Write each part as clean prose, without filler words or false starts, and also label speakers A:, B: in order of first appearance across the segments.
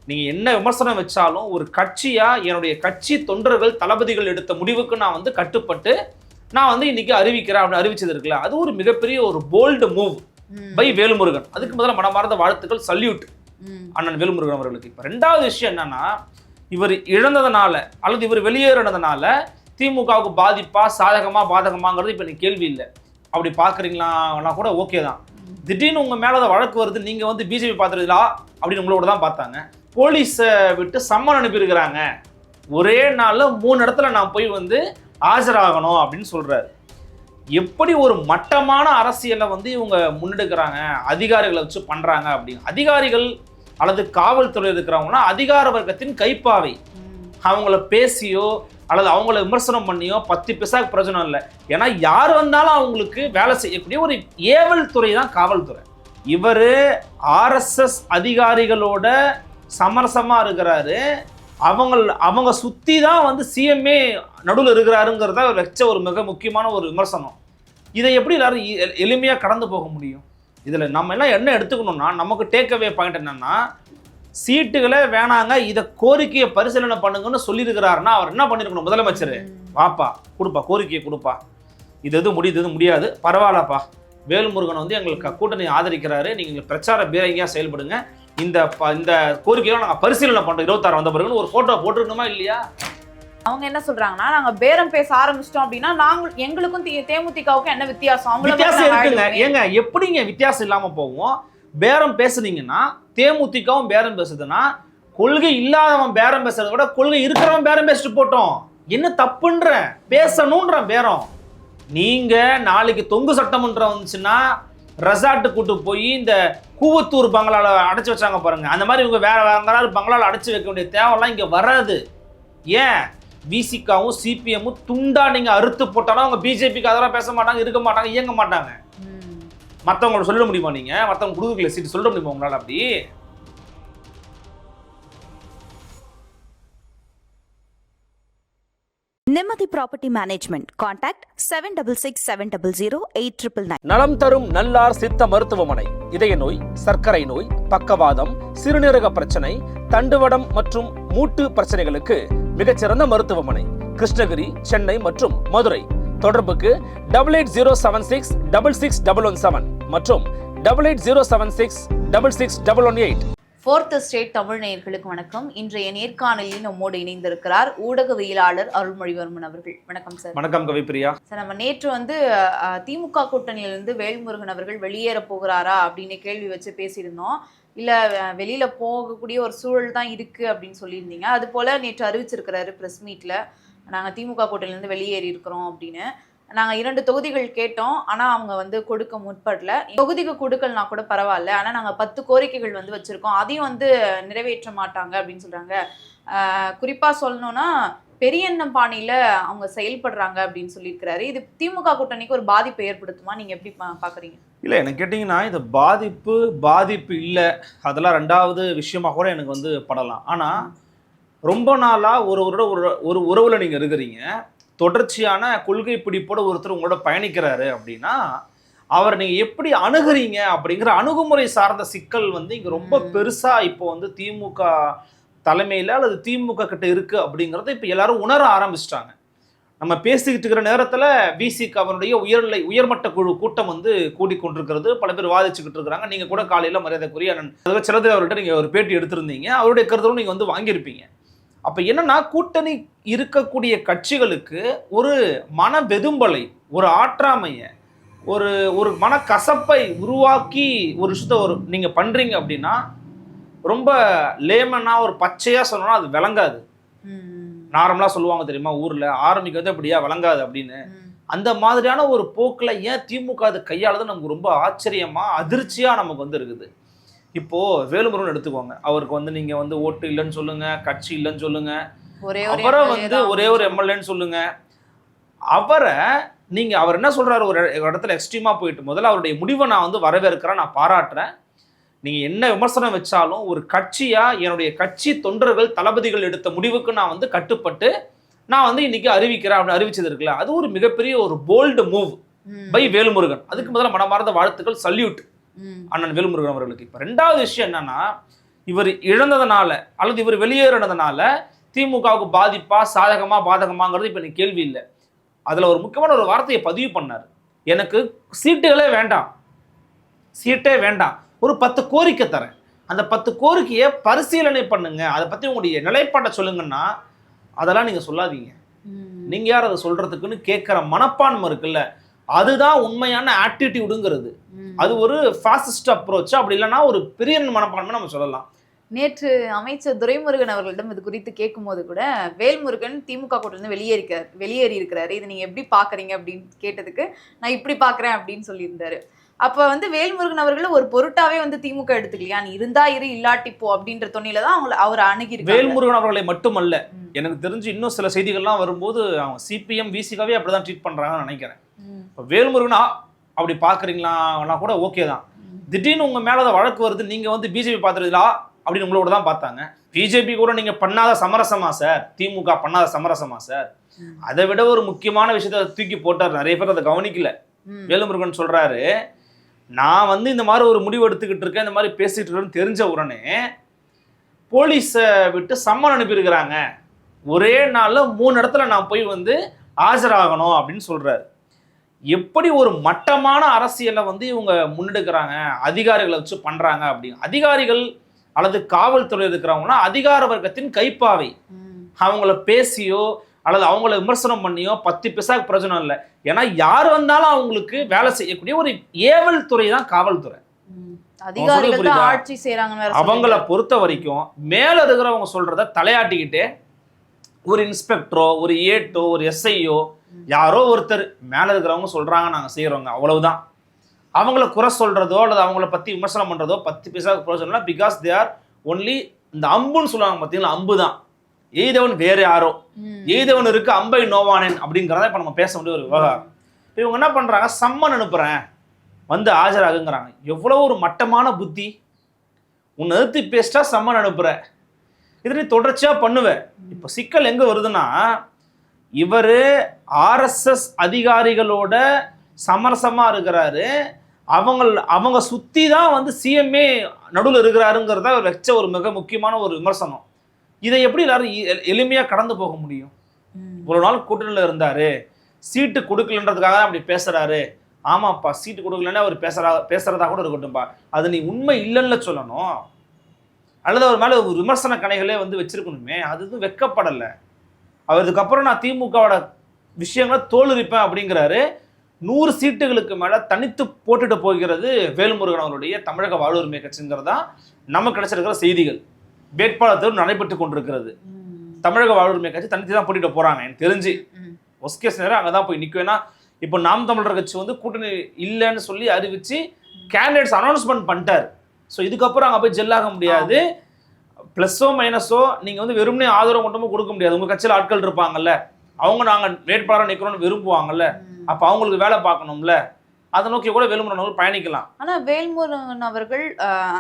A: நீங்க என்ன விமர்சனம் வச்சாலும் ஒரு கட்சியா என்னுடைய கட்சி தொண்டர்கள் தளபதிகள் எடுத்த முடிவுக்கு நான் வந்து கட்டுப்பட்டு நான் வந்து இன்னைக்கு அறிவிக்கிறேன் அப்படின்னு அறிவிச்சது இருக்குல்ல, அது ஒரு மிகப்பெரிய ஒரு போல்டு மூவ் பை வேல்முருகன். அதுக்கு முதல்ல மனமார்ந்த வாழ்த்துக்கள், சல்யூட் அண்ணன் வேல்முருகன் அவர்களுக்கு. இப்போ ரெண்டாவது விஷயம் என்னன்னா, இவர் இழந்ததுனால அல்லது இவர் வெளியேறினதுனால திமுகவுக்கு பாதிப்பா சாதகமா பாதகமாங்கிறது இப்போ எனக்கு கேள்வி இல்லை. அப்படி பார்க்குறீங்களா கூட ஓகே தான். திடீர்னு உங்கள் மேலே வழக்கு வருது, நீங்கள் வந்து பிஜேபி பார்த்துருங்களா அப்படின்னு உங்களோட தான் பார்த்தாங்க. போலீஸை விட்டு சம்மன் அனுப்பியிருக்கிறாங்க, ஒரே நாளில் 3 இடத்துல நான் போய் வந்து ஆஜராகணும் அப்படின்னு சொல்கிறாரு. எப்படி ஒரு மட்டமான அரசியலை வந்து இவங்க முன்னெடுக்கிறாங்க, அதிகாரிகளை வச்சு பண்ணுறாங்க அப்படின்னு. அதிகாரிகள் அல்லது காவல்துறை இருக்கிறவங்கன்னா அதிகார வர்க்கத்தின் கைப்பாவை. அவங்கள பேசியோ அல்லது அவங்கள விமர்சனம் பண்ணியோ 10 பைசாக்கு பிரயோஜனம் இல்லை. ஏன்னா யார் வந்தாலும் அவங்களுக்கு வேலை செய்யக்கூடிய ஒரு ஏவல் துறை தான் காவல்துறை. இவர் RSS அதிகாரிகளோட சமரசமாக இருக்கிறாரு. அவங்க சுற்றி தான் வந்து சிஎம்ஏ நடுவில் இருக்கிறாருங்கிறத வச்ச ஒரு மிக முக்கியமான ஒரு விமர்சனம். இதை எப்படி எல்லாரும் எளிமையாக கடந்து போக முடியும்? இதில் நம்ம எல்லாம் என்ன எடுத்துக்கணும்னா, நமக்கு டேக்அவே பாயிண்ட் என்னன்னா, சீட்டுகளே வேணாங்க, இதை கோரிக்கையை பரிசீலனை பண்ணுங்கன்னு சொல்லியிருக்கிறாருன்னா அவர் என்ன பண்ணியிருக்கணும்? முதலமைச்சர் வாப்பா கொடுப்பா, கோரிக்கையை கொடுப்பா, இது முடியுது, இது முடியாது, பரவாயில்லப்பா, வேல்முருகன் வந்து எங்களுக்கு கூட்டணி ஆதரிக்கிறாரு, நீங்கள் பிரச்சார பீரங்கியாக செயல்படுங்க, இந்த கோரிக்கையெல்லாம் நாங்கள் பரிசீலனை பண்ணுறோம் 26 வந்த பிறகுன்னு ஒரு ஃபோட்டோ போட்டுருக்கணுமா இல்லையா?
B: அவங்க என்ன சொல்றாங்கன்னா, நாங்க பேரம் பேச ஆரம்பிச்சிட்டோம் அப்படின்னா எங்களுக்கும் தேமுதிகவுக்கும் என்ன வித்தியாசம்?
A: வித்தியாசம் இருக்குங்க. ஏங்க எப்படிங்க வித்தியாசம் இல்லாம போவோம்? பேரம் பேசுனீங்கன்னா தேமுதிகவும் பேரம் பேசுதுன்னா, கொள்கை இல்லாதவன் பேரம் பேசுறதை விட கொள்கை இருக்கிறவன் பேரம் பேசிட்டு போட்டோம். என்ன தப்புன்ற? பேசணும்ன்ற பேரம். நீங்க நாளைக்கு தொங்கு சட்டமன்றம் வந்துச்சுன்னா ரெசார்ட்டு கூட்டு போய் இந்த கூவத்தூர் பங்களால அடைச்சு வச்சாங்க பாருங்க, அந்த மாதிரி இவங்க வேற பங்களால அடைச்சு வைக்க வேண்டிய தேவைலாம் இங்க வராது. ஏன்? விசிகாவும் சிபிஎம்மும் துண்டா நீங்க அறுத்து போட்டாலும் அவங்க பிஜேபிக்கு அதெல்லாம் பேச மாட்டாங்க, இருக்க மாட்டாங்க, இயங்க மாட்டாங்க. மற்றவங்களோட சொல்ல முடியுமா? நீங்க மற்றவங்க கொடுக்கல சீட்டு சொல்ல முடியுமா உங்களால? அப்படி
C: நிம்மதி ப்ராப்பர்ட்டி மேனேஜ்மெண்ட். கான்டாக்ட் 7667008999.
A: நலம் தரும் நல்லார் சித்த மருத்துவமனை. இதய நோய், சர்க்கரை நோய், பக்கவாதம், சிறுநீரக பிரச்சனை, தண்டுவடம் மற்றும் மூட்டு பிரச்சனைகளுக்கு மிகச்சிறந்த மருத்துவமனை. கிருஷ்ணகிரி, சென்னை மற்றும் மதுரை. தொடர்புக்கு 8807666117 மற்றும் 8807666118.
B: 4th ஸ்டேட் தமிழ் நேயர்களுக்கு வணக்கம். இன்றைய நேர்காணலில் நம்மோடு இணைந்திருக்கிறார் ஊடகவியலாளர் அருள்மொழிவர்மன் அவர்கள். வணக்கம் சார்.
A: வணக்கம் கவிப்பிரியா.
B: சார், நம்ம நேற்று வந்து திமுக கூட்டணியிலிருந்து வேல்முருகன் அவர்கள் வெளியேற போகிறாரா அப்படின்னு கேள்வி வச்சு பேசியிருந்தோம். இல்லை வெளியில போகக்கூடிய ஒரு சூழல் தான் இருக்கு அப்படின்னு சொல்லியிருந்தீங்க. அது போல நேற்று அறிவிச்சிருக்கிறாரு ப்ரெஸ் மீட்ல, நாங்கள் திமுக கூட்டணியிலிருந்து வெளியேறி இருக்கிறோம் அப்படின்னு. நாங்கள் 2 தொகுதிகள் கேட்டோம், ஆனால் அவங்க வந்து கொடுக்க முற்படல. தொகுதிக்கு கொடுக்கலனா கூட பரவாயில்ல, ஆனால் நாங்கள் 10 கோரிக்கைகள் வந்து வச்சுருக்கோம், அதையும் வந்து நிறைவேற்ற மாட்டாங்க அப்படின்னு சொல்கிறாங்க. குறிப்பாக சொல்லணும்னா பெரியண்ணம் பாணியில் அவங்க செயல்படுறாங்க அப்படின்னு சொல்லியிருக்கிறாரு. இது திமுக கூட்டணிக்கு ஒரு பாதிப்பை ஏற்படுத்துமா? நீங்கள் எப்படி பார்க்குறீங்க? இல்லை, எனக்கு கேட்டிங்கன்னா இது பாதிப்பு இல்லை, அதெல்லாம் 2வது விஷயமாக கூட எனக்கு வந்து படலாம். ஆனால் ரொம்ப நாளாக ஒரு உறவில் நீங்கள் இருக்கிறீங்க, தொடர்ச்சியான கொள்கை பிடிப்போட ஒருத்தர் உங்களோட பயணிக்கிறாரு அப்படின்னா அவர் நீங்கள் எப்படி அணுகிறீங்க அப்படிங்கிற அணுகுமுறை சார்ந்த சிக்கல் வந்து இங்கே ரொம்ப பெருசாக இப்போ வந்து திமுக தலைமையில் அல்லது திமுக கிட்ட இருக்குது அப்படிங்கிறத இப்போ எல்லாரும் உணர ஆரம்பிச்சிட்டாங்க. நம்ம பேசிக்கிட்டு இருக்கிற நேரத்தில் விசிக அவருடைய உயர்மட்ட குழு கூட்டம் வந்து கூடிக்கொண்டிருக்கிறது, பல பேர் வாதிச்சுக்கிட்டு இருக்கிறாங்க. நீங்கள் கூட காலையில் மரியாதைக்குரிய சிலது அவர்கிட்ட நீங்கள் ஒரு பேட்டி எடுத்திருந்தீங்க, அவருடைய கருத்தும் நீங்கள் வந்து வாங்கியிருப்பீங்க. அப்போ என்னன்னா, கூட்டணி இருக்கக்கூடிய கட்சிகளுக்கு ஒரு மன வெதும்பலை, ஒரு ஆற்றாமையை, ஒரு மனக்கசப்பை உருவாக்கி ஒரு விஷயத்த நீங்கள் பண்ணுறீங்க அப்படின்னா, ரொம்ப லேமனாக ஒரு பச்சையாக சொன்னோன்னா அது விளங்காது. நார்மலாக சொல்லுவாங்க தெரியுமா, ஊரில் ஆரம்பிக்கிறது அப்படியா விளங்காது அப்படின்னு. அந்த மாதிரியான ஒரு போக்கில் ஏன் திமுக அது கையாளுது நமக்கு ரொம்ப ஆச்சரியமாக அதிர்ச்சியாக நமக்கு வந்து இருக்குது. இப்போது வேலுமுருகன் எடுத்துக்கோங்க, அவருக்கு வந்து நீங்கள் வந்து ஓட்டு இல்லைன்னு சொல்லுங்கள், கட்சி இல்லைன்னு சொல்லுங்கள், அவரை வந்து ஒரே ஒரு எம்எல்ஏன்னு சொல்லுங்கள், அவர் என்ன சொல்கிறாரு, ஒரு இடத்துல எக்ஸ்ட்ரீமாக போயிட்டு முதல்ல அவருடைய முடிவை நான் வந்து வரவேற்கிறேன், நான் பாராட்டுறேன். நீங்கள் என்ன விமர்சனம் வச்சாலும் ஒரு கட்சியாக என்னுடைய கட்சி தொண்டர்கள் தளபதிகள் எடுத்த முடிவுக்கு நான் வந்து கட்டுப்பட்டு நான் வந்து இன்னைக்கு அறிவிக்கிறேன் அப்படின்னு அறிவிச்சது இருக்குல்ல, அது ஒரு மிகப்பெரிய ஒரு போல்டு மூவ் பை வேலுமுருகன். அதுக்கு முதல்ல மனமார்ந்த வாழ்த்துக்கள், சல்யூட் அண்ணன் வேல்முருகன் அவர்களுக்கு. இப்போ 2வது விஷயம் என்னன்னா,
A: இவர் இழந்ததுனால அல்லது இவர் வெளியேறினதுனால திமுகவுக்கு பாதிப்பா சாதகமா பாதகமாங்கிறது இப்போ எனக்கு கேள்வி இல்லை. அதில் ஒரு முக்கியமான ஒரு வார்த்தையை பதிவு பண்ணார். எனக்கு சீட்டுகளே வேண்டாம், சீட்டே வேண்டாம், ஒரு 10 கோரிக்கை தரேன், அந்த 10 கோரிக்கையை பரிசீலனை பண்ணுங்க, அதை பற்றி உங்களுடைய நிலைப்பாட்டை சொல்லுங்கன்னா அதெல்லாம் நீங்கள் சொல்லாதீங்க. நீங்கள் யார் அதை சொல்கிறதுக்குன்னு கேட்குற மனப்பான்மை இருக்குல்ல, அதுதான் உண்மையான ஆட்டிடியூடுங்கிறது. அது ஒரு ஃபாசிஸ்ட் அப்ரோச், அப்படி இல்லைன்னா ஒரு பெரிய மனப்பான்மை நம்ம சொல்லலாம்.
B: நேற்று அமைச்சர் துரைமுருகன் அவர்களிடம் இது குறித்து கேட்கும்போது கூட வேல்முருகன் திமுக கூட்டிலிருந்து வெளியேறி இருக்கிறாரு, இதை நீங்க எப்படி பாக்குறீங்க அப்படின்னு கேட்டதுக்கு நான் இப்படி பாக்குறேன் அப்படின்னு சொல்லியிருந்தாரு. அப்ப வந்து வேல்முருகன் அவர்கள் ஒரு பொருட்டாவே வந்து திமுக எடுத்துக்கலையா, நீ இருந்தா இரு இல்லாட்டி போ அப்படின்ற தொனில தான் அவர் அணுகி
A: வேல்முருகன் அவர்களை மட்டுமல்ல, எனக்கு தெரிஞ்சு இன்னும் சில செய்திகள்லாம் வரும்போது அவங்க சிபிஎம் விசிகாவே அப்படிதான் ட்ரீட் பண்றாங்கன்னு நினைக்கிறேன். இப்போ வேல்முருகனா அப்படி பாக்குறீங்களா கூட ஓகே தான். திடீர்னு உங்க மேல அதை வழக்கு வருது, நீங்க வந்து பிஜேபி பாத்துறீங்களா அப்படின்னு உங்களோட தான் பார்த்தாங்க. பிஜேபி கூட நீங்க பண்ணாத சமரசமா சார், திமுக பண்ணாத சமரசமா சார்? அதை விட ஒரு முக்கியமான விஷயத்த தூக்கி போட்டார், நிறைய பேர் அதை கவனிக்கல. வேலுமுருகன் சொல்றாரு, நான் வந்து இந்த மாதிரி ஒரு முடிவு எடுத்துக்கிட்டு இருக்கேன், இந்த மாதிரி பேசிட்டு இருக்கேன்னு தெரிஞ்ச உடனே போலீஸை விட்டு சம்மன் அனுப்பியிருக்கிறாங்க, ஒரே நாள்ல 3 இடத்துல நான் போய் வந்து ஆஜராகணும் அப்படின்னு சொல்றாரு. எப்படி ஒரு மட்டமான அரசியலை வந்து இவங்க முன்னெடுக்கிறாங்க, அதிகாரிகளை வச்சு பண்றாங்க அப்படின்னு. அதிகாரிகள் அல்லது காவல்துறை இருக்கிறவங்கன்னா அதிகார வர்க்கத்தின் கைப்பாவை. அவங்கள பேசியோ அல்லது அவங்கள விமர்சனம் பண்ணியோ 10 பைசாக்கு பிரயோஜனம் இல்லை. ஏன்னா யார் வந்தாலும் அவங்களுக்கு வேலை செய்யக்கூடிய ஒரு ஏவல் துறை தான் காவல்துறை.
B: ஆட்சி செய்றாங்க.
A: அவங்கள பொறுத்த வரைக்கும் மேல இருக்கிறவங்க சொல்றத தலையாட்டிக்கிட்டு ஒரு இன்ஸ்பெக்டரோ ஒரு ஏட்டோ ஒரு எஸ்ஐயோ யாரோ ஒருத்தர் மேல இருக்கிறவங்க சொல்றாங்க நாங்க செய்யறோங்க, அவ்வளவுதான். அவங்கள குறை சொல்றதோ அல்லது அவங்கள பத்தி விமர்சனம் பண்றதோ 10 பைசாக்கு பிரயோஜனம் இல்லை. பிகாஸ் தே ஆர் ஒன்லி, இந்த அம்புன்னு சொல்லுவாங்க பார்த்தீங்களா, அம்பு தான். எய்தவன் வேற யாரோ, எய்தவன் இருக்கு அம்பை நோவானேன் அப்படிங்கிறத இப்ப நம்ம பேச வேண்டிய ஒரு விவகாரம். இவங்க என்ன பண்றாங்க, சம்மன் அனுப்புறேன் வந்து ஆஜராகுங்கிறாங்க. எவ்வளவு ஒரு மட்டமான புத்தி! உன்னை எதிர்த்து பேசிட்டா சம்மன் அனுப்புற, இது நீ தொடர்ச்சியா பண்ணுவ. இப்ப சிக்கல் எங்க வருதுன்னா, இவரு ஆர்எஸ்எஸ் அதிகாரிகளோட சமரசமா இருக்கிறாரு, அவங்க சுத்தி தான் வந்து சிஎம்ஏ நடுவில் இருக்கிறாருங்கிறத வச்ச ஒரு மிக முக்கியமான ஒரு விமர்சனம். இதை எப்படி எல்லாரும் எளிமையா கடந்து போக முடியும்? ஒரு நாள் கூட்டணியில் இருந்தாரு, சீட்டு கொடுக்கலன்றதுக்காக தான் அப்படி பேசுறாரு. ஆமாப்பா, சீட்டு கொடுக்கலன்னா அவர் பேசுறதா கூட இருக்கட்டும்பா, அது நீ உண்மை இல்லைன்னு சொல்லணும், அல்லது அவர் மேல ஒரு விமர்சன கணைகளே வந்து வச்சிருக்கணுமே. அது வெக்கப்படலை. அவர் இதுக்கப்புறம் நான் திமுகவோட விஷயங்களை தோலுரிப்பேன் அப்படிங்கிறாரு. 100 சீட்டுகளுக்கு மேல தனித்து போட்டுட்டு போகிறது வேல்முருகன் அவருடைய தமிழக வாழ்வுரிமை கட்சிங்கிறதா நமக்கு கிடைச்சிருக்கிற செய்திகள். வேட்பாளர் தேர்வு நடைபெற்று கொண்டிருக்கிறது. தமிழக வாழ்வுரிமை கட்சி தனித்து தான் போட்டிட்டு போறாங்க. எனக்கு தெரிஞ்சு ஒஸ்கேஸ் நேரம் அங்கதான் போய் நிற்குவேன்னா, இப்போ நாம் தமிழர் கட்சி வந்து கூட்டணி இல்லைன்னு சொல்லி அறிவிச்சு கேண்டிடேட்ஸ் அனௌன்ஸ்மெண்ட் பண்ணிட்டார். ஸோ இதுக்கப்புறம் அங்கே போய் ஜெல்லாக முடியாது. ப்ளஸ்ஸோ மைனஸோ நீங்கள் வந்து வெறுமனே ஆதரவு மட்டுமே கொடுக்க முடியாது. உங்கள் கட்சியில் ஆட்கள் இருப்பாங்கல்ல, அவங்க நாங்கள் வேட்பாளராக நிற்கிறோம்னு விரும்புவாங்கல்ல, அப்போ அவங்களுக்கு வேலை பார்க்கணும்ல, அதை நோக்கி கூட வேல்முருகன் அவர்கள் பயணிக்கலாம்.
B: ஆனால் வேல்முருகன் அவர்கள்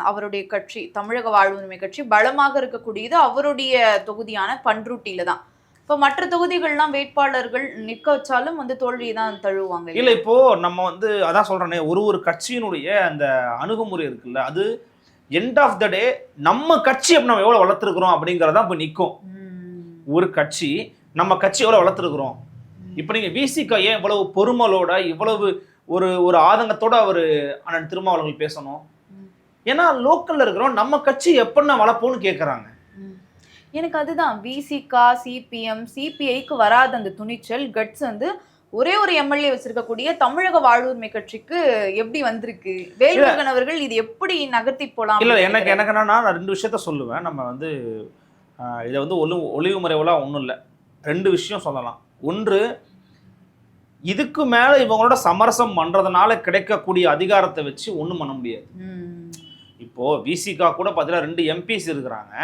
B: அவருடைய கட்சி தமிழக வாழ்வுரிமை கட்சி பலமாக இருக்கக்கூடியது அவருடைய தொகுதியான பண்ருட்டியில தான். இப்போ மற்ற தொகுதிகள்லாம் வேட்பாளர்கள் நிற்க வச்சாலும் வந்து தோல்வியை தான் தழுவுவாங்க.
A: இல்லை, இப்போ நம்ம வந்து அதான் சொல்றேனே, ஒரு கட்சியினுடைய அந்த அணுகுமுறை இருக்குல்ல, அது எண்ட் ஆஃப் த டே நம்ம கட்சி நம்ம எவ்வளவு வளர்த்துருக்கிறோம் அப்படிங்கிறதான் இப்போ நிற்கும். ஒரு கட்சி நம்ம கட்சி எவ்வளவு வளர்த்துருக்குறோம். இப்போ நீங்க விசிக ஏன் இவ்வளவு பொறுமலோட இவ்வளவு ஒரு ஆதங்கத்தோட அவர் அண்ணன் திருமாவளவர்கள் பேசணும்? ஏன்னா லோக்கல்ல இருக்கிறோம், நம்ம கட்சி எப்படின்னா வளர்ப்போம்னு கேட்கறாங்க.
B: எனக்கு அதுதான் விசிகா சிபிஎம் சிபிஐக்கு வராத அந்த துணிச்சல் கட்ஸ் வந்து ஒரே ஒரு எம்எல்ஏ வச்சிருக்கக்கூடிய தமிழக வாழ்வுரிமை கட்சிக்கு எப்படி வந்திருக்கு? வேல்முருகன் அவர்கள் இது எப்படி நகர்த்தி போலாம்?
A: இல்ல, எனக்கு என்னன்னா நான் 2 விஷயத்த சொல்லுவேன். நம்ம வந்து இதை வந்து ஒளிவு முறைவெல்லாம் ஒன்றும் இல்லை, 2 விஷயம் சொல்லலாம். ஒன்று, இதுக்கு மேல இவங்களோட சமரசம் பண்றதுனால கிடைக்கக்கூடிய அதிகாரத்தை வச்சு ஒன்றும் பண்ண முடியாது. இப்போ விசிகா கூட பார்த்தீங்கன்னா 2 எம்பிஸ் இருக்கிறாங்க,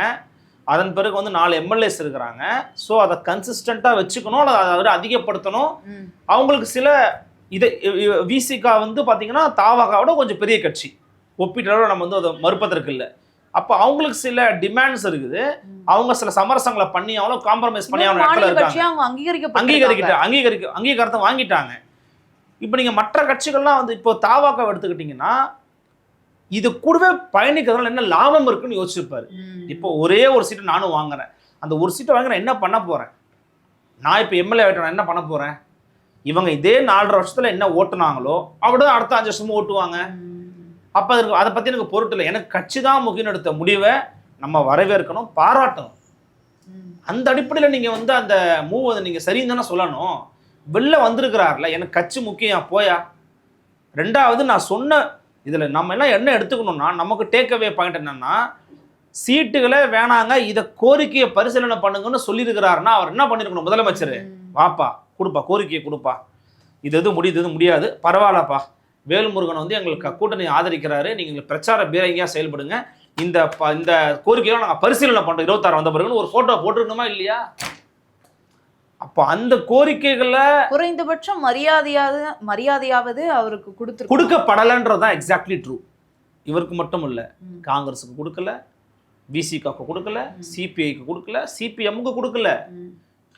A: அதன் பிறகு வந்து 4 எம்எல்ஏஸ் இருக்கிறாங்க. ஸோ அதை கன்சிஸ்டண்டாக வச்சுக்கணும், அதை அதிகப்படுத்தணும். அவங்களுக்கு சில இதை விசிகா வந்து பார்த்தீங்கன்னா தாவகாவோட கொஞ்சம் பெரிய கட்சி, ஒப்பீட்டளவில் நம்ம வந்து அதை மறுப்பதற்கு இல்லை. அப்போ அவங்களுக்கு சில டிமாண்ட்ஸ் இருக்குது, அவங்க சில சமரசங்களை பண்ணி அவங்களும் காம்ப்ரமைஸ் பண்ணி அவங்க இடத்துல இருக்காங்க, அங்கீகாரத்தை வாங்கிட்டாங்க. இப்போ நீங்கள் மற்ற கட்சிகள்லாம் வந்து இப்போ தாவாக எடுத்துக்கிட்டிங்கன்னா இது கூடவே பயணிக்கிறதுனால என்ன லாபம் இருக்குன்னு யோசிச்சிருப்பாரு. இப்போ ஒரே ஒரு சீட்டு நானும் வாங்குறேன், அந்த ஒரு சீட்டை வாங்குறேன், என்ன பண்ண போறேன்? நான் இப்போ எம்எல்ஏ ஆகிட்டேன், என்ன பண்ண போறேன்? இவங்க இதே 4.5 வருஷத்துல என்ன ஓட்டுனாங்களோ அப்படியே அடுத்த 5 வருஷமும் ஓட்டுவாங்க. அப்ப அதுக்கு அதை பத்தி எனக்கு பொருட்டு இல்லை. எனக்கு கட்சி தான் முக்கியம் எடுத்த முடிவை நம்ம வரவேற்கணும், பாராட்டணும். அந்த அடிப்படையில் நீங்க வந்து அந்த மூவ் வந்து நீங்க சரின்னு தானே சொல்லணும். வெளில வந்திருக்கிறார்ல, எனக்கு கட்சி முக்கியம் போயா. ரெண்டாவது நான் சொன்ன இதுல நம்ம எல்லாம் என்ன எடுத்துக்கணும்னா, நமக்கு டேக் அவே பாயிண்ட் என்னன்னா, சீட்டுகளே வேணாங்க, இதை கோரிக்கையை பரிசீலனை பண்ணுங்கன்னு சொல்லியிருக்கிறாருன்னா அவர் என்ன பண்ணிருக்கணும்? முதலமைச்சர் வாப்பா கொடுப்பா, கோரிக்கையை கொடுப்பா, இது எதுவும் முடியுது, இது முடியாது, பரவாயில்லப்பா, வேல்முருகன் வந்து எங்களுக்கு கூட்டணி ஆதரிக்கிறாரு, நீங்கள் பிரச்சார பீரங்கியா செயல்படுங்க, இந்த இந்த கோரிக்கையை நாங்கள் பரிசீலனை பண்ணுறோம் 26 வந்த பிறகுன்னு ஒரு போட்டோ போட்டுருக்கணுமா இல்லையா? அப்போ அந்த கோரிக்கைகளை
B: குறைந்தபட்சம் மரியாதையாவது அவருக்கு
A: கொடுக்கப்படலைன்றதுதான் எக்ஸாக்ட்லி ட்ரூ. இவருக்கு மட்டும் இல்லை, காங்கிரஸுக்கு கொடுக்கல, விசிகாக்கு கொடுக்கல, சிபிஐக்கு கொடுக்கல, சிபிஎம்க்கு கொடுக்கல.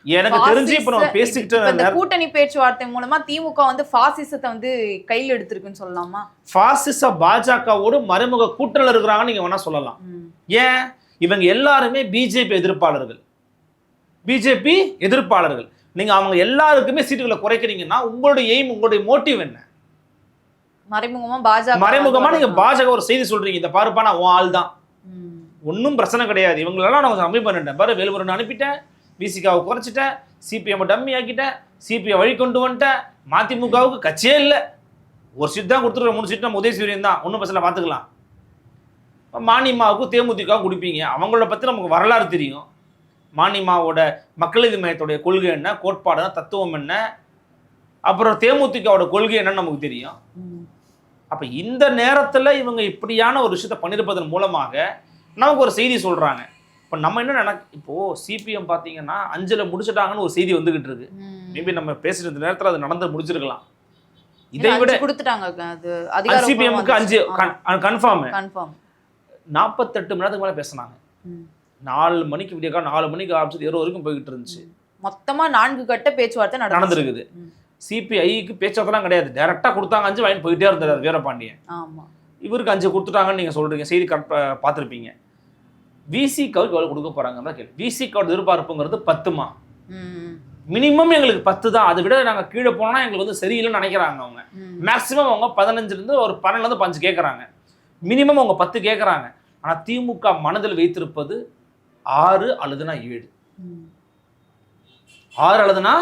A: எனக்கு தெரிஞ்சு இப்ப நம்ம பேசிக்கிட்டு
B: கூட்டணி பேச்சுவார்த்தை மூலமா திமுக வந்து பாசிசத்தை வந்து கையில் எடுத்திருக்குன்னு சொல்லலாமா?
A: பாசிச பாஜகவோடு மறைமுக கூட்டணியில் இருக்கிறாங்கன்னு நீங்க வேணா சொல்லலாம். ஏன்? இவங்க எல்லாருமே பிஜேபி எதிர்ப்பாளர்கள். நீங்க அவங்க எல்லாருக்குமே சீட்டுகளை குறைக்கிறீங்கன்னா உங்களுடைய எய்ம், உங்களுடைய மோட்டிவ் என்ன? மறைமுகமா நீங்க பாஜக ஒரு செய்தி சொல்றீங்க, இந்த பாருப்பா நான் உன் ஆள் தான், ஒன்றும் பிரச்சனை கிடையாது, இவங்களெல்லாம் நான் கம்மி பண்ணிட்டேன் பாரு, வேலுமுருகன் அனுப்பிட்டேன், விசிகாவை குறைச்சிட்டேன், சிபிஎம் டம்மி ஆக்கிட்டேன், சிபிஐ வழி கொண்டு வந்துட்டேன், மதிமுகவுக்கு கட்சியே இல்லை, ஒரு சீட் தான் கொடுத்துருக்க, 3 சீட் நம்ம உதயசூரியன் தான், ஒன்றும் பிரச்சனை பார்த்துக்கலாம். மானிமாவுக்கு தேமுதிக கொடுப்பீங்க, அவங்கள பற்றி நமக்கு வரலாறு தெரியும். மானிமாவோட மக்கள் நீதி மையத்துடைய கொள்கை என்ன, கோட்பாடு என்ன, தத்துவம் என்ன, அப்புறம் தேமுதிகவோட கொள்கை என்னன்னு நமக்கு தெரியும். அப்போ இந்த நேரத்தில் இவங்க இப்படியான ஒரு விஷயத்தை பண்ணியிருப்பதன் மூலமாக நமக்கு ஒரு செய்தி சொல்கிறாங்க. இப்போ நம்ம என்ன இப்போது சிபிஎம் பார்த்தீங்கன்னா 5ல் முடிச்சுட்டாங்கன்னு ஒரு செய்தி வந்துகிட்டு இருக்கு. மேபி நம்ம பேசுகிற இந்த நேரத்தில் அது நடந்து முடிச்சிருக்கலாம். இதை விட
B: கொடுத்துட்டாங்க
A: சிபிஎம்க்கு 5 கன்ஃபார்ம் 48 மணி நேரத்துக்கு மேலே பேசினாங்க. 4 மணிக்கு விடியக்கா 4 மணிக்கு ஆரம்பிச்சு 20 வரைக்கும் போய்கிட்டு இருந்துச்சு.
B: மொத்தமா 4 கட்ட பேச்சுவார்த்தை நடந்திருக்குது.
A: சிபிஐக்கு பேச்சுவார்த்தைலாம் கிடையாது, டைரக்டா கொடுத்தாங்க, 5 வாங்கி போயிட்டே இருந்தார் வீரபாண்டியன். இவருக்கு 5 கொடுத்துட்டாங்கன்னு நீங்க சொல்றீங்க, செய்தி பார்த்துருப்பீங்க. விசிகாவுக்கு எவ்வளவு கொடுக்க போறாங்க கேள்வி. விசிகாவோட எதிர்பார்ப்புங்கிறது 10மா, மினிமம் எங்களுக்கு 10 தான், அதை விட நாங்க கீழே போனோம்னா எங்களுக்கு வந்து சரியில்லைன்னு நினைக்கிறாங்க அவங்க. மேக்சிமம் அவங்க 15 ஒரு 12 5 கேட்கறாங்க, மினிமம் அவங்க 10 கேட்கறாங்க. ஆனா திமுக மனதில் வைத்திருப்பது 6 அல்லதுனா 7. 6 அல்லதுனா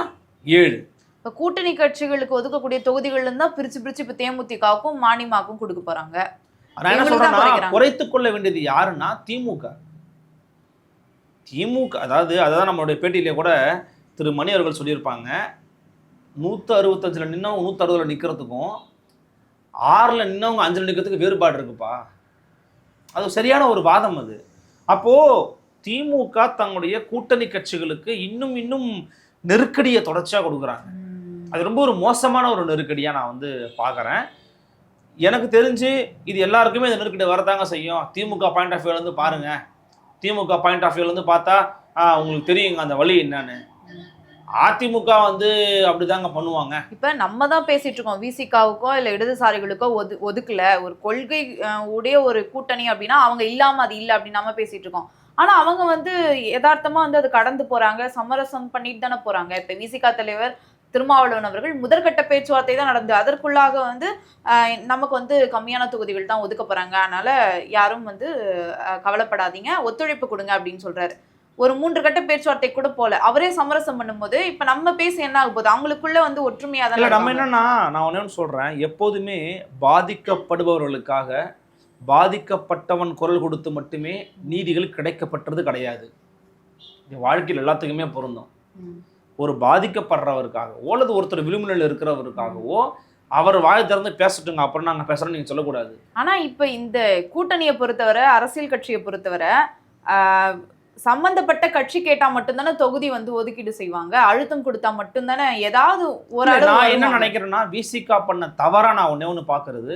A: 7.
B: இப்ப கூட்டணி கட்சிகளுக்கு ஒதுக்கக்கூடிய தொகுதிகள்ல இருந்தா பிரிச்சு இப்ப தேமுதிகவுக்கும் மானிமாக்கும் கொடுக்க போறாங்க.
A: நான் என்ன சொல்றேன்னா, குறைத்துக் கொள்ள வேண்டியது யாருன்னா திமுக. அதாவது அதான் நம்மளுடைய பேட்டியிலே கூட திரு மணி அவர்கள் சொல்லியிருப்பாங்க, 165ல் நின்னவங்க 160ல் நிற்கிறதுக்கும் 6ல் நின்னவங்க 5ல் நிற்கிறதுக்கு வேறுபாடு இருக்குப்பா. அது சரியான ஒரு வாதம் அது. அப்போது திமுக தங்களுடைய கூட்டணி கட்சிகளுக்கு இன்னும் நெருக்கடியை தொடர்ச்சியாக கொடுக்குறாங்க. அது ரொம்ப ஒரு மோசமான ஒரு நெருக்கடியாக நான் வந்து பார்க்குறேன். எனக்கு தெரிஞ்சு இது எல்லாருக்குமே இந்த நெருக்கடி வரதாங்க செய்யும். திமுக பாயிண்ட் ஆஃப் வியூலேருந்து பாருங்கள், திமுக பாயிண்ட் ஆஃப் வியூலேருந்து பார்த்தா உங்களுக்கு தெரியுங்க அந்த வழி என்னன்னு. அதிமுக வந்து அப்படிதாங்க பண்ணுவாங்க.
B: இப்ப நம்ம தான் பேசிட்டு இருக்கோம், விசிகாவுக்கோ இல்ல இடதுசாரிகளுக்கோ ஒதுக்கல, ஒரு கொள்கை உடைய ஒரு கூட்டணி அப்படின்னா அவங்க இல்லாம அது இல்லை அப்படின்னு நம்ம பேசிட்டு இருக்கோம். ஆனா அவங்க வந்து யதார்த்தமா வந்து அது கடந்து போறாங்க, சமரசம் பண்ணிட்டு தானே போறாங்க. இப்ப விசிகா தலைவர் திருமாவளவன் அவர்கள் முதற்கட்ட பேச்சுவார்த்தை தான் நடந்து, அதற்குள்ளாக வந்து நமக்கு வந்து கம்மியான தொகுதிகள் தான் ஒதுக்க போறாங்க, அதனால யாரும் வந்து கவலைப்படாதீங்க, ஒத்துழைப்பு கொடுங்க அப்படின்னு சொல்றாரு. ஒரு 3 கட்ட பேச்சுவார்த்தை கூட போல அவரே சமரசம் பண்ணும்போது இப்ப நம்ம பேச என்ன ஆக போகுது? அவங்களுக்குள்ள வந்து ஒற்றுமையா தான்.
A: நம்ம என்னன்னா, நான் ஒண்ணு சொல்றேன், எப்போதுமே பாதிக்கப்படுபவர்களுக்காக பாதிக்கப்பட்டவன் குரல் கொடுத்து மட்டுமே நீதிகள் கிடைக்கப்பட்டது கிடையாது. வாழ்க்கையில் எல்லாத்துக்குமே பொருந்தும். ஒரு பாதிக்கப்படுறவருக்காகவோ அல்லது ஒருத்தர் விளிம்புநிலையில் இருக்கிறவருக்காகவோ அவர் வாய் திறந்து பேசட்டுங்க, அப்புறம் நாங்கள் பேசுறோம் நீங்க சொல்லக்கூடாது.
B: ஆனா இப்ப இந்த கூட்டணியை பொறுத்தவரை, அரசியல் கட்சியை பொறுத்தவரை சம்பந்தப்பட்ட கட்சி கேட்டா மட்டும்தானே தொகுதி வந்து ஒதுக்கீடு செய்வாங்க, அழுத்தம் கொடுத்தா மட்டும்தானே ஏதாவது ஒரு.
A: நான் என்ன நினைக்கிறேன்னா, விசிகா பண்ண தவறா நான் ஒண்ணு பாக்குறது,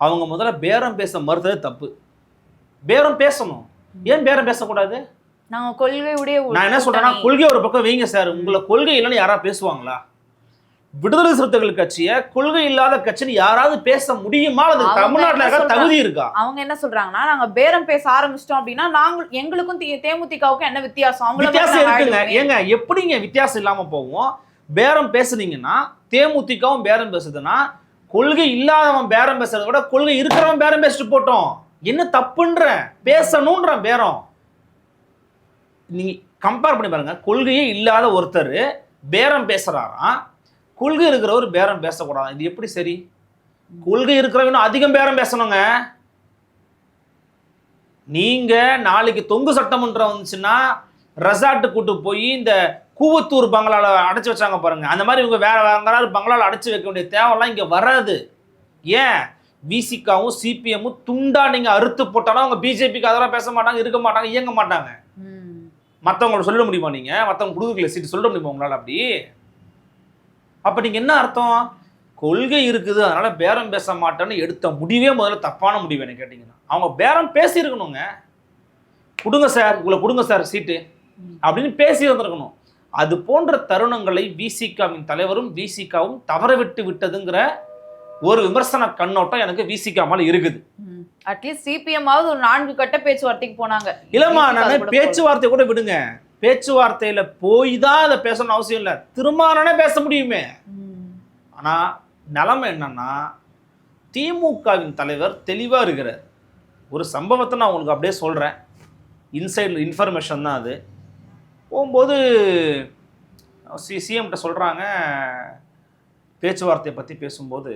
A: அவங்க முதல்ல பேரம் பேச மறுத்தது தப்பு. பேரம் பேசணும், ஏன் பேரம் பேசக்கூடாது?
B: நாங்க கொள்கையுடைய,
A: நான் என்ன சொல்றேன்னா, கொள்கை ஒரு பக்கம் வைங்க சார், உங்களை கொள்கை இல்லைன்னு யாரா பேசுவாங்களா? விடுதலை சிறுத்தைகள் கட்சியை கொள்கை இல்லாத கட்சின்னு யாராவது பேச முடியுமா? அது
B: அவங்க
A: தமிழ்நாட்டுல
B: என்ன
A: இருக்க தகுதி இருக்கா?
B: அவங்க என்ன சொல்றாங்கன்னா, நாங்க பேரம் பேச ஆரம்பிச்சிட்டோம் அப்படின்னா எங்களுக்கும் தேமுதிகவுக்கும் என்ன வித்தியாசம்?
A: வித்தியாசம் இருக்குங்க. ஏங்க எப்படிங்க வித்தியாசம் இல்லாம போகும்? பேரம் பேசுனீங்கன்னா தேமுதிகவும் பேரம் பேசுதுன்னா கொள்கை இல்லாதவன் பேரம் பேசுறதை விட கொள்கை இருக்கிறவன் பேரம் பேசிட்டு போட்டோம். என்ன தப்புன்ற? பேசணும்ன்ற பேரம். நீங்க கம்பேர் பண்ணி பாருங்க. கொள்கையே இல்லாத ஒருத்தர் பேரம் பேசுறாராம், கொள்கை இருக்கிறவர் பேரம் பேசக்கூடாது. இது எப்படி சரி? கொள்கை இருக்கிறவங்க அதிகம் பேரம் பேசணுங்க. நீங்க நாளைக்கு தொங்கு சட்டமன்றம் வந்துச்சுன்னா ரெசார்ட் கூட்டு போய் இந்த கூவத்தூர் பங்களால அடைச்சு வச்சாங்க பாருங்க, அந்த மாதிரி இவங்க வேற வேற பங்களால அடைச்சு வைக்க வேண்டிய தேவைலாம் இங்க வராது. ஏன்? விசிகாவும் சிபிஎம்மும் துண்டா நீங்க அறுத்து போட்டாலும் அவங்க பிஜேபிக்கு அதெல்லாம் பேச மாட்டாங்க, இருக்க மாட்டாங்க, இயங்க மாட்டாங்க. மற்றவங்களோட சொல்ல முடியுமா? நீங்க மற்றவங்க கொடுக்கல சீட்டு சொல்ல முடியுமா உங்களால? அப்படி அப்ப நீங்க என்ன அர்த்தம்? கொள்கை இருக்குது அதனால பேரம் பேச மாட்டேன்னு எடுத்த முடிவே முதல்ல தப்பான முடிவு. என்ன கேட்டீங்கன்னா அவங்க பேரம் பேசி இருக்கணுங்க. கொடுங்க சார், உங்களை கொடுங்க சார் சீட்டு அப்படின்னு பேசி வந்திருக்கணும். அது போன்ற தருணங்களை விசிகாவின் தலைவரும் விசிகாவும் தவறவிட்டு விட்டதுங்கிற ஒரு விமர்சன கண்ணோட்டம் எனக்கு விசிகா மேல இருக்குது.
B: அட்லீஸ்ட் சிபிஎம்மாவது ஒரு 4 கட்ட பேச்சுவார்த்தைக்கு போனாங்க.
A: இல்லம்மா, நான் பேச்சுவார்த்தை கூட விடுங்க, பேச்சுவார்த்தையில போய் தான் அதை பேசணும்னு அவசியம் இல்லை, திருமாவளவனே பேச முடியுமே. ஆனா நிலைமை என்னன்னா திமுகவின் தலைவர் தெளிவா இருக்கிறார். ஒரு சம்பவத்தை நான் உங்களுக்கு அப்படியே சொல்றேன், இன்சைட் இன்ஃபர்மேஷன் தான் அது. போகும்போது சிஎம்கிட்ட சொல்கிறாங்க, பேச்சுவார்த்தையை பற்றி பேசும்போது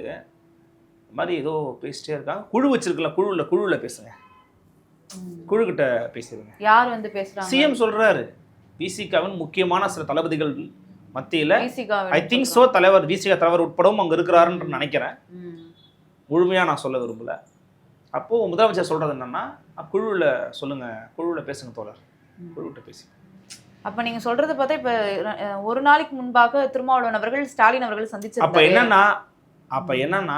A: இந்த மாதிரி ஏதோ பேசிட்டே இருக்காங்க. குழு வச்சிருக்கல, குழுவில் பேசுங்க, குழுக்கிட்ட பேசிடுங்க.
B: யார் வந்து பேசுகிறாங்க?
A: சிஎம் சொல்கிறாரு, விசிகாவின் முக்கியமான சில தளபதிகள் மத்தியில் ஐ திங்க் ஸோ தலைவர் விசிகா தலைவர் உட்படவும் அங்கே இருக்கிறாருன்னு நினைக்கிறேன். முழுமையாக நான் சொல்ல விரும்பல. அப்போது முதலமைச்சர் சொல்கிறது என்னென்னா, குழுவில் சொல்லுங்கள், குழுவில் பேசுங்க தோழர், குழுவிட்ட பேசி.
B: அப்ப நீங்க சொல்றது பார்த்தா இப்ப ஒரு நாளைக்கு முன்பாக திருமாவளவன் அவர்கள் ஸ்டாலின் அவர்கள் சந்திச்சு
A: அப்ப என்னன்னா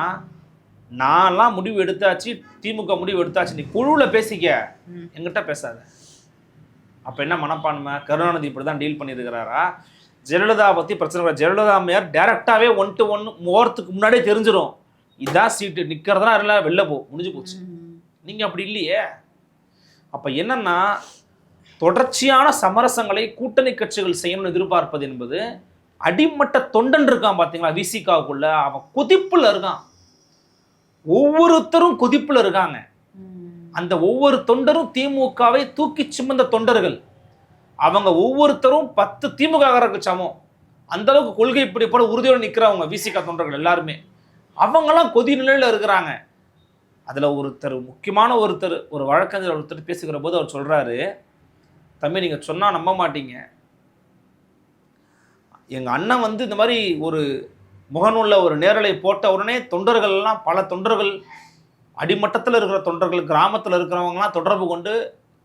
A: நான்லாம் முடிவு எடுத்தாச்சு, திமுக முடிவு எடுத்தாச்சு, நீ குழுவுல பேசிக்க, என்கிட்ட பேசாத. அப்ப என்ன மனப்பான்மை? கருணாநிதி இப்படிதான் டீல் பண்ணியிருக்கிறாரா? ஜெயலலிதா பத்தி பிரச்சனை, ஜெயலலிதா அம்மையார் டைரக்டாவே 1-to-1 ஓரத்துக்கு முன்னாடியே தெரிஞ்சிடும், இதான் சீட்டு, நிக்கிறதா இல்லை, வெளில போ, முடிஞ்சு போச்சு. நீங்க அப்படி இல்லையே. அப்ப என்னன்னா தொடர்ச்சியான சமரசங்களை கூட்டணி கட்சிகள் செய்யணும்னு எதிர்பார்ப்பது என்பது அடிமட்ட தொண்டன் இருக்கான் பார்த்தீங்களா விசிகாவுக்குள்ள, அவன் கொதிப்புல இருக்கான். ஒவ்வொருத்தரும் கொதிப்புல இருக்காங்க. அந்த ஒவ்வொரு தொண்டரும் திமுகவை தூக்கி சுமந்த தொண்டர்கள். அவங்க ஒவ்வொருத்தரும் 10 திமுக சமம். அந்த அளவுக்கு கொள்கை பிடிப்போட உறுதியோடு நிற்கிறவங்க விசிகா தொண்டர்கள் எல்லாருமே. அவங்கெல்லாம் கொதி நிலையில இருக்கிறாங்க. அதுல ஒருத்தர், முக்கியமான ஒருத்தர், ஒரு வழக்கறிஞர் ஒருத்தர் பேசுகிற போது அவர் சொல்றாரு, தம்பி நீங்கள் சொன்னால் நம்ப மாட்டீங்க, எங்கள் அண்ணன் வந்து இந்த மாதிரி ஒரு முகநூலில் ஒரு நேரலை போட்ட உடனே தொண்டர்கள்லாம், பல தொண்டர்கள், அடிமட்டத்தில் இருக்கிற தொண்டர்கள், கிராமத்தில் இருக்கிறவங்கலாம் தொடர்பு கொண்டு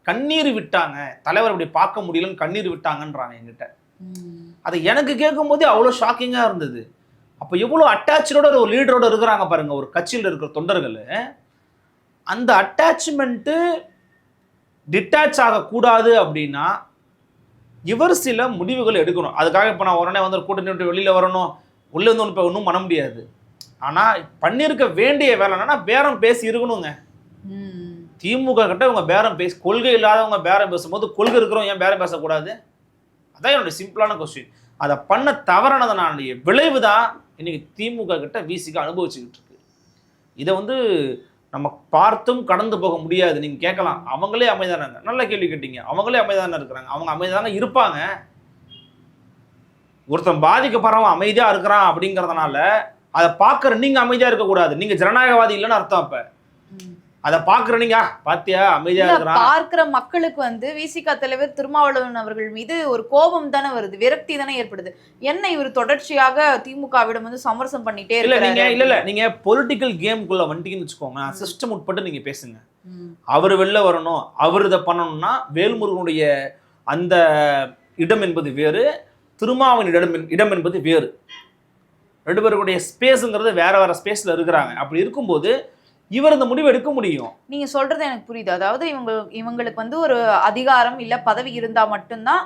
A: கண்ணீர் விட்டாங்க, தலைவர் இப்படி பார்க்க முடியலன்னு கண்ணீர் விட்டாங்கன்றாங்க என்கிட்ட. அதை எனக்கு கேட்கும் போதே அவ்வளோ ஷாக்கிங்காக இருந்தது. அப்போ எவ்வளோ அட்டாச்சோட ஒரு லீடரோட இருக்கிறாங்க பாருங்க ஒரு கட்சியில் இருக்கிற தொண்டர்கள். அந்த அட்டாச்மெண்ட்டு டிட்டாச் ஆகக்கூடாது அப்படின்னா இவர் சில முடிவுகள் எடுக்கணும். அதுக்காக இப்போ நான் உடனே வந்து கூட்டணி விட்டு வெளியில் வரணும், உள்ளே வந்து இப்போ ஒன்றும் பண்ண முடியாது. ஆனால் பண்ணியிருக்க வேண்டிய வேலை என்னன்னா பேரம் பேசி இருக்கணுங்க. திமுக கிட்ட இவங்க பேரம் பேசி, கொள்கை இல்லாதவங்க பேரம் பேசும்போது கொள்கை இருக்கிறவங்க ஏன் பேரம் பேசக்கூடாது? அதான் என்னுடைய சிம்பிளான கொஸ்டின். அதை பண்ண தவறானதனால விளைவு தான் இன்னைக்கு திமுக கிட்ட விசிக அனுபவிச்சுக்கிட்டு இருக்கு. இதை வந்து நம்ம பார்த்தும் கடந்து போக முடியாது. நீங்க கேட்கலாம், அவங்களே அமைதியானாங்க, நல்ல கேள்வி கேட்டீங்க, அவங்களே அமைதியானே இருக்கிறாங்க, அவங்க அமைதியானே இருப்பாங்க. ஒருத்தன் பாதிக்கப்படுறவன் அமைதியா இருக்கிறான் அப்படிங்கறதுனால அதை பார்க்குற நீங்க அமைதியா இருக்கக்கூடாது. நீங்க ஜனநாயகவாதி இல்லைன்னு அர்த்தம். அப்ப அதை பார்க்குற நீங்க பாத்தியா அமைதியா இருக்கிறான்.
B: பார்க்கிற மக்களுக்கு வந்து விசிக தலைவர் திருமாவளவன் அவர்கள் மீது ஒரு கோபம் தானே வருது, விரக்தி தானே ஏற்படுது. என்ன இவர் தொடர்ச்சியாக திமுகவிடம் வந்து சமரசம் பண்ணிட்டே
A: இருக்காரு? இல்ல நீங்க பொலிட்டிக்கல் கேமுக்குள்ள வந்துட்டீங்கன்னு வச்சுக்கோங்க, சிஸ்டம் உட்பட்டு நீங்க பேசுங்க. அவர் வெளில வரணும், அவர் இதை பண்ணணும்னா வேல்முருகனுடைய அந்த இடம் என்பது வேறு, திருமாவின் இடம் என்பது வேறு. 2 பேருடைய ஸ்பேஸுங்கிறது வேற வேற ஸ்பேஸ்ல இருக்கிறாங்க. அப்படி இருக்கும்போது இவர் இந்த முடிவு எடுக்க முடியும்.
B: நீங்க சொல்றது எனக்கு புரியுது. அதாவது இவங்களுக்கு வந்து ஒரு அதிகாரம் இல்ல பதவி இருந்தா மட்டும்தான்,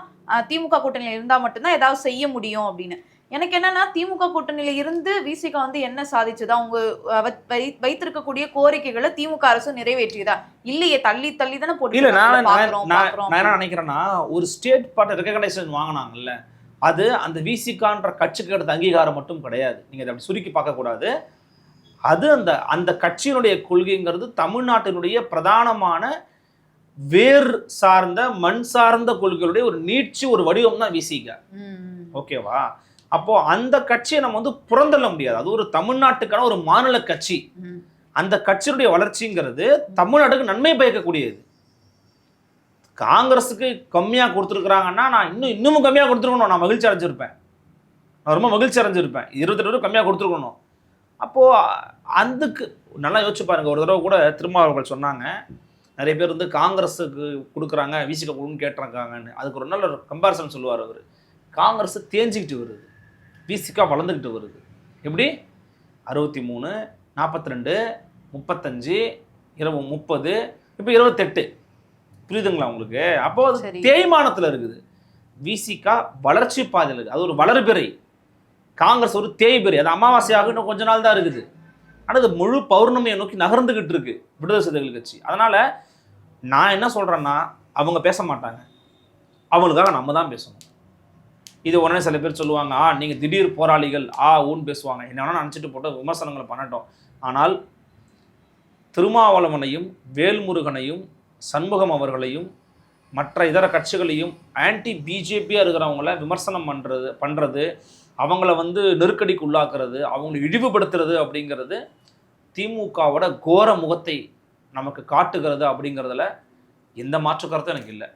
B: திமுக கூட்டணியில் இருந்தா மட்டும்தான் ஏதாவது செய்ய முடியும் அப்படின்னு. எனக்கு என்னன்னா திமுக கூட்டணியில இருந்து விசிக வந்து என்ன சாதிச்சதா, அவங்க வைத்திருக்கக்கூடிய கோரிக்கைகளை திமுக அரசு நிறைவேற்றியதா? இல்லையே, தள்ளி தள்ளி தானே போட்டு
A: இல்ல நான்
B: பாக்குறோம்.
A: என்ன நினைக்கிறேன்னா, ஒரு ஸ்டேட் பார்ட் ரெகக்னைசேஷன் வாங்கினாங்கல்ல, அது அந்த விசிகான்ற கட்சிக்கு எடுத்த அங்கீகாரம் மட்டும் கிடையாது. நீங்க அதை அப்படி சுருக்கி பார்க்க கூடாது. அது அந்த அந்த கட்சியினுடைய கொள்கைங்கிறது தமிழ்நாட்டினுடைய பிரதானமான வேர் சார்ந்த மண் சார்ந்த கொள்கைகளுடைய ஒரு நீட்சி, ஒரு வடிவம் தான் விசிக. ஓகேவா? அப்போ அந்த கட்சியை நம்ம வந்து புறந்தள்ள முடியாது. அது ஒரு தமிழ்நாட்டுக்கான ஒரு மாநில கட்சி. அந்த கட்சியினுடைய வளர்ச்சிங்கிறது தமிழ்நாட்டுக்கு நன்மை பயக்கக்கூடியது. காங்கிரஸுக்கு கம்மியா கொடுத்துருக்குறாங்கன்னா நான் இன்னமும் கம்மியா கொடுத்துருக்கணும். நான் மகிழ்ச்சி அடைஞ்சிருப்பேன். நான் ரொம்ப மகிழ்ச்சி அடைஞ்சிருப்பேன். 28 கம்மியா கொடுத்துருக்கணும். அப்போ அதுக்கு நல்லா யோசிச்சு பாருங்க. ஒரு தடவை கூட திருமாவளவர்கள் சொன்னாங்க, நிறைய பேர் வந்து காங்கிரஸுக்கு கொடுக்குறாங்க, விசிக கொடுன்னு கேட்டிருக்காங்கன்னு. அதுக்கு ஒரு நல்ல கம்பேரிசன் சொல்லுவார் அவர். காங்கிரஸ் தேஞ்சிக்கிட்டு வருது, விசிகா வளர்ந்துக்கிட்டு வருது. எப்படி? 63, 42, 35, 30, இப்போ 28. புரியுதுங்களா உங்களுக்கு? அப்போ அது தேய்மானத்தில் இருக்குது. விசிகா வளர்ச்சி பாதையில் இருக்குது. அது ஒரு வளர்பிறை. காங்கிரஸ் ஒரு தேய்பிறை. அது அமாவாசையாக இன்னும் கொஞ்ச நாள் தான் இருக்குது. ஆனால் அது முழு பௌர்ணமியை நோக்கி நகர்ந்துகிட்டு இருக்கு விடுதலை சிறுத்தைகள் கட்சி. அதனால நான் என்ன சொல்றேன்னா, அவங்க பேச மாட்டாங்க, அவங்களுக்காக நம்ம தான் பேசணும். இது உடனே சில பேர் சொல்லுவாங்க, நீங்க திடீர் போராளிகள் ஊன்னு பேசுவாங்க. என்ன வேணா நினச்சிட்டு போட்டு விமர்சனங்களை பண்ணட்டும். ஆனால் திருமாவளவனையும் வேல்முருகனையும் சண்முகம் அவர்களையும் மற்ற இதர கட்சிகளையும் ஆன்டி பிஜேபியாக இருக்கிறவங்கள விமர்சனம் பண்ணுறது அவங்கள வந்து நெருக்கடிக்கு உள்ளாக்குறது, அவங்களை இழிவுபடுத்துறது அப்படிங்கிறது திமுகவோட கோர முகத்தை நமக்கு காட்டுகிறது. அப்படிங்கிறதுல எந்த மாற்று கருத்தும் எனக்கு இல்லை.